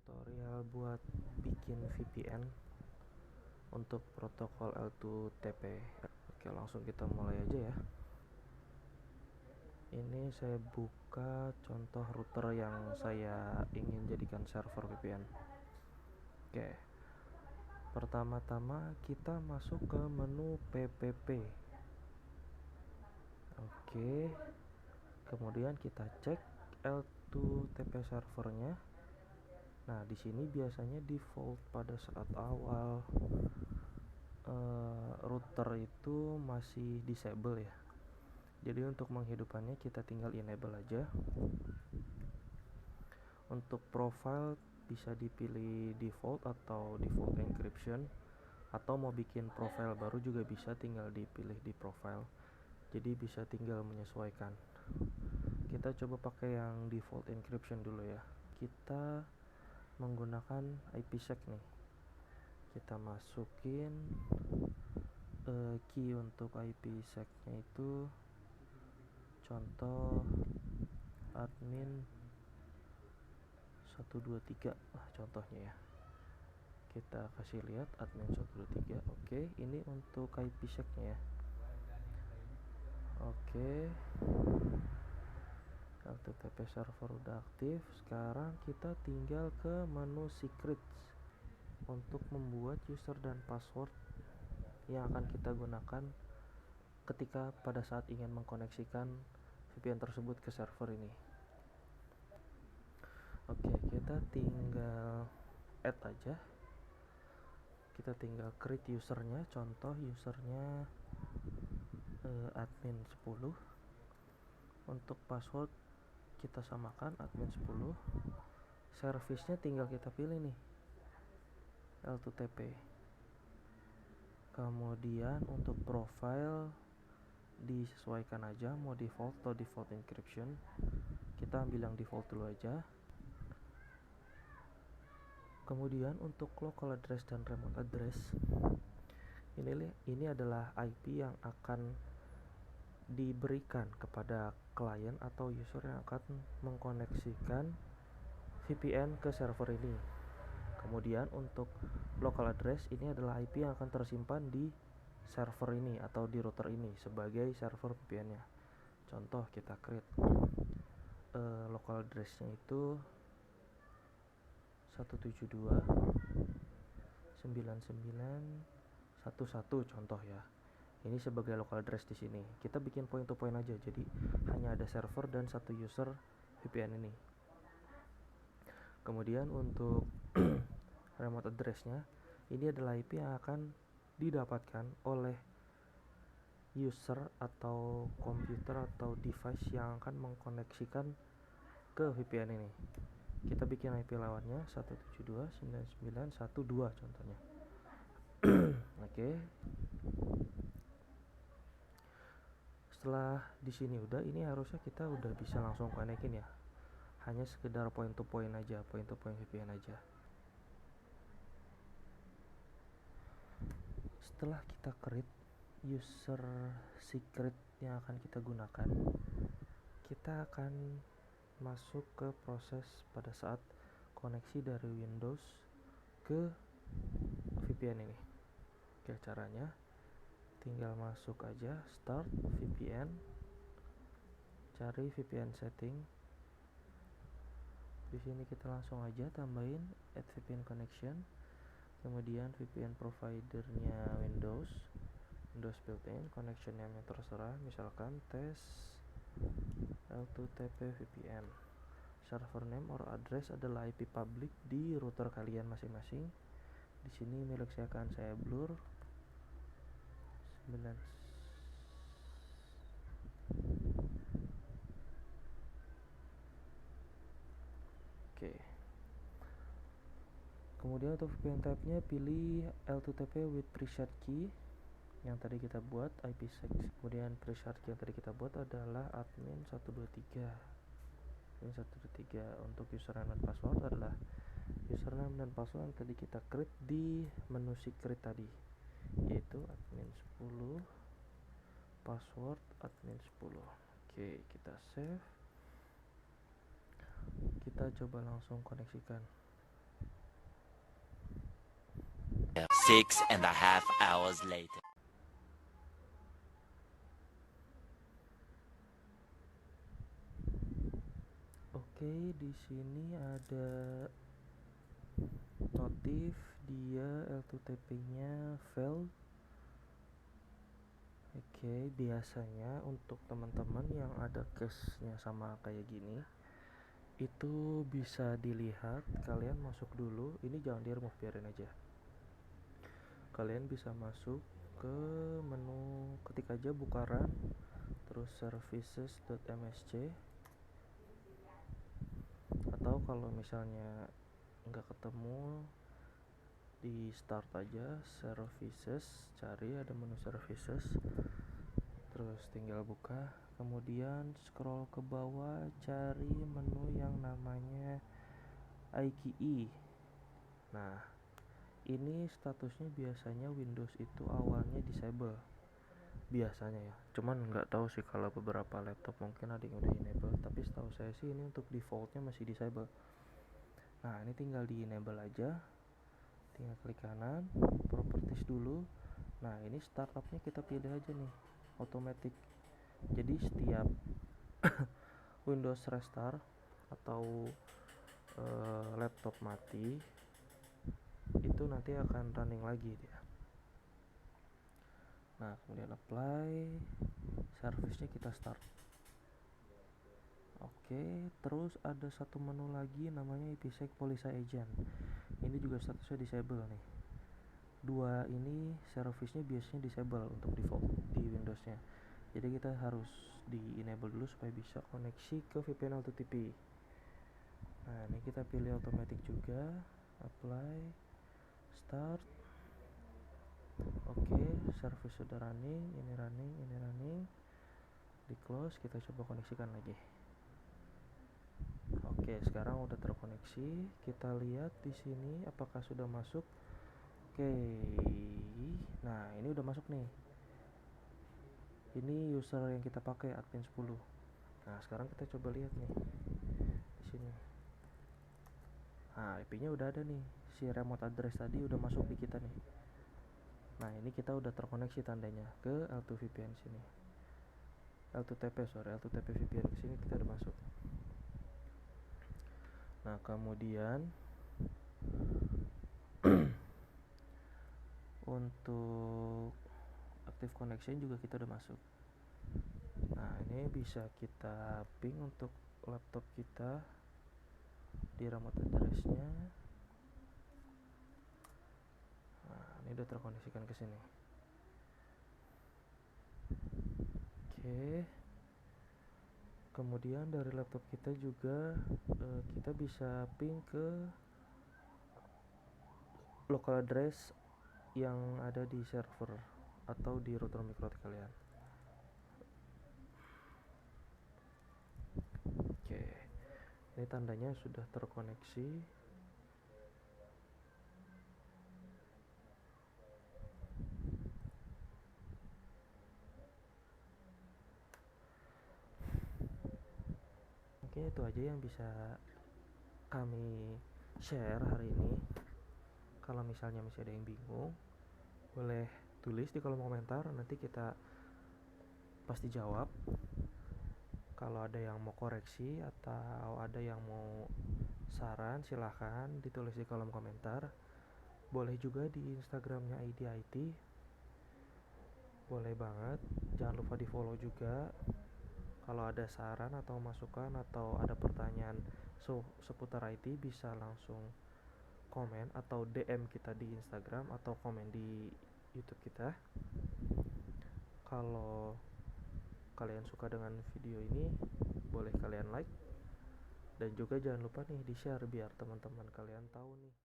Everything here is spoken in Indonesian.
tutorial buat bikin VPN untuk protokol L2TP. Oke, langsung kita mulai aja ya. Ini saya buka contoh router yang saya ingin jadikan server VPN. Oke, pertama-tama kita masuk ke menu PPP. Oke, kemudian kita cek L2TP servernya. Nah, di sini biasanya default pada saat awal router itu masih disable ya. Jadi untuk menghidupkannya kita tinggal enable aja. Untuk profile bisa dipilih default atau default encryption, atau mau bikin profile baru juga bisa, tinggal dipilih di profile. Jadi bisa tinggal menyesuaikan. Kita coba pakai yang default encryption dulu ya. Kita menggunakan IPsec nih. Kita masukin key untuk IPsec-nya itu contoh admin 123 contohnya ya. Kita kasih lihat admin 123. Oke, ini untuk IPsec-nya ya. Oke, L2TP server udah aktif. Sekarang kita tinggal ke menu secrets untuk membuat user dan password yang akan kita gunakan ketika pada saat ingin mengkoneksikan VPN tersebut ke server ini. Oke, kita tinggal add aja. Kita tinggal create usernya, contoh usernya admin 10. Untuk password kita samakan admin 10. Service-nya tinggal kita pilih nih, L2TP. Kemudian untuk profile disesuaikan aja, mau default atau default encryption. Kita ambil yang default dulu aja. Kemudian untuk local address dan remote address, ini adalah IP yang akan diberikan kepada klien atau user yang akan mengkoneksikan VPN ke server ini. Kemudian untuk local address, ini adalah IP yang akan tersimpan di server ini atau di router ini sebagai server VPN-nya. Contoh kita create local address-nya itu 172.99.11 contoh ya. Ini sebagai local address di sini. Kita bikin point to point aja, jadi hanya ada server dan satu user VPN ini. Kemudian untuk remote address-nya, ini adalah IP yang akan didapatkan oleh user atau komputer atau device yang akan mengkoneksikan ke VPN ini. Kita bikin IP lawannya 172.99.12 contohnya. Oke. Setelah di sini udah, ini harusnya kita udah bisa langsung konekin ya. Hanya sekedar point to point aja, point to point VPN aja. Setelah kita create user secret yang akan kita gunakan, kita akan masuk ke proses pada saat koneksi dari Windows ke VPN ini. Oke, caranya tinggal masuk aja start VPN, cari VPN setting. Di sini kita langsung aja tambahin add VPN connection. Kemudian VPN providernya Windows built-in, connection name-nya terserah, misalkan tes L2TP VPN. Server name or address adalah IP public di router kalian masing-masing. Di sini milik saya akan saya blur 9. Oke. Kemudian untuk VPN type-nya pilih L2TP with pre-shared key yang tadi kita buat, IPsec. Kemudian pre-shared key yang tadi kita buat adalah admin 123. Ini 123. Untuk username dan password adalah username dan password yang tadi kita create di menu secret tadi, yaitu admin 10, password admin 10. Oke, kita save. Kita coba langsung koneksikan. 6.5 hours later. Oke, di sini ada notif dia L2TP-nya failed. Oke, biasanya untuk teman-teman yang ada case-nya sama kayak gini, itu bisa dilihat, kalian masuk dulu, ini jangan di remove, biarin aja. Kalian bisa masuk ke menu, ketik aja bukaran, terus services.msc, atau kalau misalnya nggak ketemu, di start aja services, cari ada menu services, terus tinggal buka, kemudian scroll ke bawah, cari menu yang namanya IKE. Nah, ini statusnya biasanya Windows itu awalnya disable biasanya ya, cuman nggak tahu sih kalau beberapa laptop mungkin ada yang udah enable, tapi setahu saya sih ini untuk defaultnya masih disable. Nah, ini tinggal di enable aja, tinggal klik kanan, properties dulu. Nah, ini startupnya kita pilih aja nih, automatic. Jadi setiap Windows restart atau laptop mati, itu nanti akan running lagi dia. Nah, kemudian apply, service-nya kita start. Oke, terus ada satu menu lagi namanya IPsec Policy Agent. Ini juga statusnya disable nih. Dua ini service-nya biasanya disable untuk default di Windows-nya. Jadi kita harus di enable dulu supaya bisa koneksi ke VPN L2TP. Nah, ini kita pilih automatic juga, apply, start. Oke, service sudah running, ini running, di close, kita coba koneksikan lagi. Oke, sekarang udah terkoneksi, kita lihat di sini apakah sudah masuk. Oke, nah ini udah masuk nih. Ini user yang kita pakai admin 10. Nah, sekarang kita coba lihat nih di sini. Nah, IP-nya udah ada nih, si remote address tadi udah masuk di kita nih. Nah, ini kita udah terkoneksi tandanya ke L2 VPN sini. L2TP VPN ke sini kita udah masuk. Nah, kemudian untuk active connection juga kita udah masuk. Nah, ini bisa kita ping untuk laptop kita di remote address-nya. Nah, ini udah terkoneksikan ke sini. Oke. Kemudian dari laptop kita juga kita bisa ping ke local address yang ada di server atau di router micro kalian. Oke, ini tandanya sudah terkoneksi. Oke, itu aja yang bisa kami share hari ini. Kalau misalnya masih ada yang bingung, boleh tulis di kolom komentar, nanti kita pasti jawab. Kalau ada yang mau koreksi atau ada yang mau saran, silahkan ditulis di kolom komentar. Boleh juga di Instagramnya IDIT, boleh banget. Jangan lupa di follow juga. Kalau ada saran atau masukan atau ada pertanyaan seputar IT, bisa langsung komen atau DM kita di Instagram atau komen di YouTube kita. Kalau kalian suka dengan video ini, boleh kalian like, dan juga jangan lupa nih di share biar teman-teman kalian tahu nih